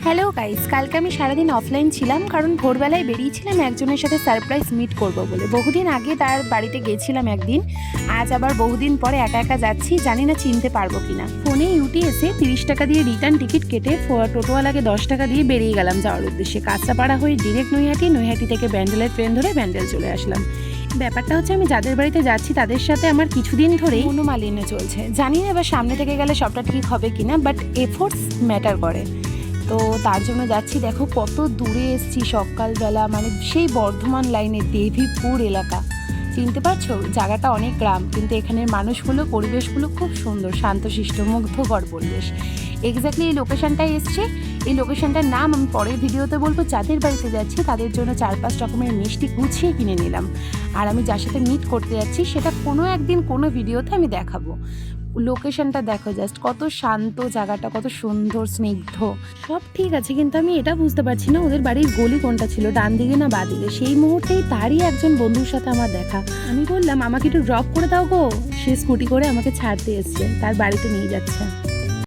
Hello guys, কালকে আমি সারাদিন অফলাইন ছিলাম কারণ ভোরবেলায় বেরিয়েছিলাম একজনের সাথে সারপ্রাইজ মিট করব বলে। বহুদিন আগে তার বাড়িতে গেছিলাম একদিন, আজ আবার বহুদিন পরে একা একা যাচ্ছি, জানি না চিনতে পারবো কিনা। ফোনে ইউটিএসে 30 টাকা দিয়ে রিটার্ন টিকিট কেটে টোটোওয়ালাকে 10 টাকা দিয়ে বেরিয়ে গেলাম যাওয়ার উদ্দেশ্যে। কাঁচরাপাড়া হয়ে ডিরেক্ট নৈহাটি থেকে ব্যান্ডেলের ট্রেন ধরে ব্যান্ডেল চলে আসলাম। ব্যাপারটা হচ্ছে, আমি যাদের বাড়িতে যাচ্ছি তাদের সাথে আমার কিছুদিন ধরেই মনোমালিন্য চলছে। জানি না এবার সামনে থেকে গেলে সবটা ঠিক হবে কিনা, বাট এফোর্টস ম্যাটার করে। তো তার জন্য যাচ্ছি। দেখো কত দূরে এসছি সকালবেলা, মানে সেই বর্ধমান লাইনে দেবীপুর এলাকা। চিনতে পারছো? জায়গাটা অনেক গ্রাম, কিন্তু এখানের মানুষগুলো, পরিবেশগুলো খুব সুন্দর, শান্তশিষ্ট, মুগ্ধকর পরিবেশ। এক্স্যাক্টলি এই লোকেশনটায় এসছে। এই লোকেশনটার নাম আমি পরের ভিডিওতে বলবো। যাদের বাড়িতে যাচ্ছি তাদের জন্য 4-5 রকমের মিষ্টি গুছিয়ে কিনে নিলাম। আর আমি যার সাথে মিট করতে যাচ্ছি সেটা কোনো একদিন কোনো ভিডিওতে আমি দেখাবো। লোকেশনটা দেখো জাস্ট, কত শান্ত জায়গাটা, কত সুন্দর, স্নিগ্ধ, সব ঠিক আছে, কিন্তু আমি এটা বুঝতে পারছি না ওদের বাড়ির গলি কোনটা ছিল, ডান দিকে না বাঁ দিকে। সেই মুহূর্তেই তারই একজন বন্ধুর সাথে আমার দেখা। আমি বললাম আমাকে একটু ড্রপ করে দাও গো। সে স্কুটি করে আমাকে ছাড়তে এসছে, তার বাড়িতে নিয়ে যাচ্ছে।